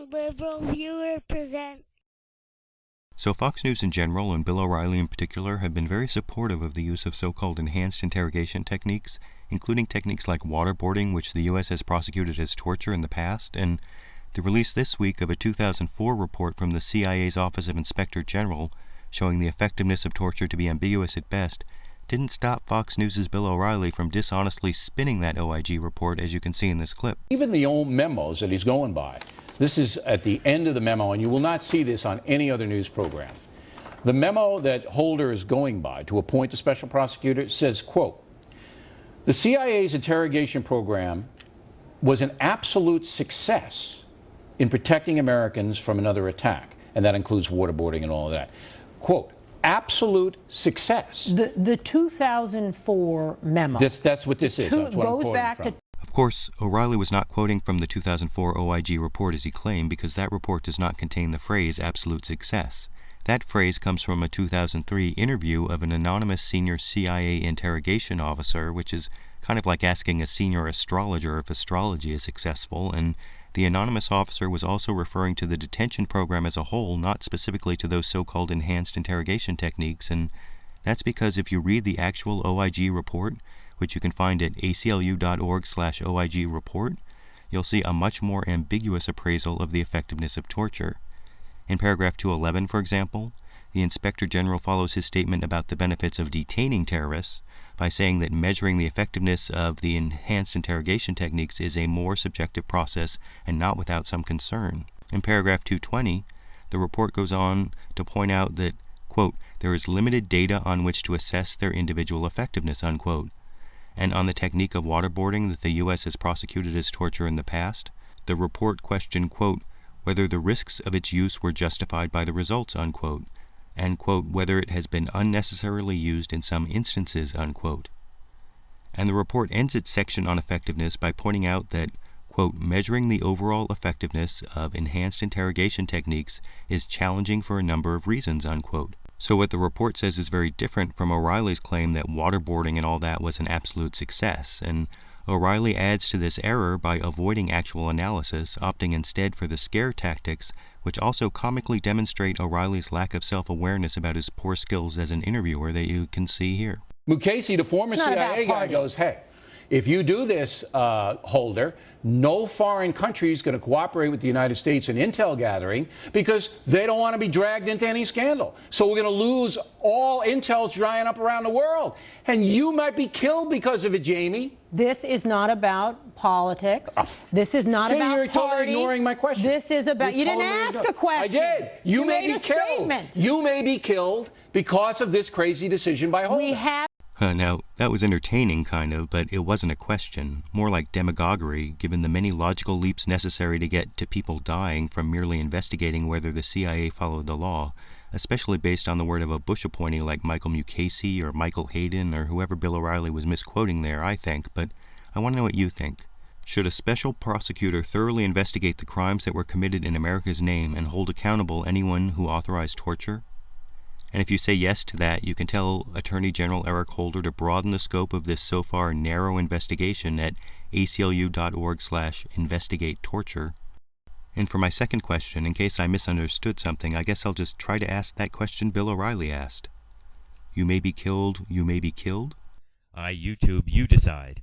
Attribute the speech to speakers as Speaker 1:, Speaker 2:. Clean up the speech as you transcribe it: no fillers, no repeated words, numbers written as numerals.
Speaker 1: LiberalViewer present.
Speaker 2: So Fox News in general, and Bill O'Reilly in particular, have been very supportive of the use of so-called enhanced interrogation techniques, including techniques like waterboarding, which the U.S. has prosecuted as torture in the past, and the release this week of a 2004 report from the CIA's Office of Inspector General showing the effectiveness of torture to be ambiguous at best didn't stop Fox News' Bill O'Reilly from dishonestly spinning that OIG report, as you can see in this clip.
Speaker 3: Even the old memos that he's going by, this is at the end of the memo, and you will not see this on any other news program. The memo that Holder is going by to appoint the special prosecutor says, quote, "The CIA's interrogation program was an absolute success in protecting Americans from another attack," and that includes waterboarding and all of that. Quote, "absolute success."
Speaker 4: The 2004 memo.
Speaker 3: That's what this is. That's what I'm quoting from.
Speaker 2: Of course, O'Reilly was not quoting from the 2004 OIG report as he claimed, because that report does not contain the phrase absolute success. That phrase comes from a 2003 interview of an anonymous senior CIA interrogation officer, which is kind of like asking a senior astrologer if astrology is successful, and the anonymous officer was also referring to the detention program as a whole, not specifically to those so-called enhanced interrogation techniques, and that's because if you read the actual OIG report, which you can find at aclu.org/OIG report, you'll see a much more ambiguous appraisal of the effectiveness of torture. In paragraph 211, for example, the Inspector General follows his statement about the benefits of detaining terrorists by saying that measuring the effectiveness of the enhanced interrogation techniques is a more subjective process and not without some concern. In paragraph 220, the report goes on to point out that, quote, "there is limited data on which to assess their individual effectiveness," unquote. And on the technique of waterboarding that the U.S. has prosecuted as torture in the past, the report questioned, quote, "whether the risks of its use were justified by the results," unquote, and, quote, "whether it has been unnecessarily used in some instances," unquote. And the report ends its section on effectiveness by pointing out that, quote, "measuring the overall effectiveness of enhanced interrogation techniques is challenging for a number of reasons," unquote. So what the report says is very different from O'Reilly's claim that waterboarding and all that was an absolute success, and O'Reilly adds to this error by avoiding actual analysis, opting instead for the scare tactics, which also comically demonstrate O'Reilly's lack of self-awareness about his poor skills as an interviewer that you can see here.
Speaker 3: Mukasey, the former CIA guy, goes, "Hey, if you do this, Holder, no foreign country is going to cooperate with the United States in intel gathering because they don't want to be dragged into any scandal. So we're going to lose all intel's drying up around the world. And you might be killed because of it, Jamie."
Speaker 4: This is not about politics. This is not
Speaker 3: Jamie,
Speaker 4: about
Speaker 3: you're totally ignoring my question.
Speaker 4: This is about... You didn't ask a question.
Speaker 3: I did. You may be killed.
Speaker 4: Statement.
Speaker 3: You may be killed because of this crazy decision by Holder.
Speaker 4: We have...
Speaker 2: Now, that was entertaining, kind of, but it wasn't a question. More like demagoguery, given the many logical leaps necessary to get to people dying from merely investigating whether the CIA followed the law, especially based on the word of a Bush appointee like Michael Mukasey or Michael Hayden or whoever Bill O'Reilly was misquoting there, I think, but I want to know what you think. Should a special prosecutor thoroughly investigate the crimes that were committed in America's name and hold accountable anyone who authorized torture? And if you say yes to that, you can tell Attorney General Eric Holder to broaden the scope of this so far narrow investigation at aclu.org/investigate torture. And for my second question, in case I misunderstood something, I guess I'll just try to ask that question Bill O'Reilly asked. You may be killed, you may be killed?
Speaker 5: YouTube, you decide.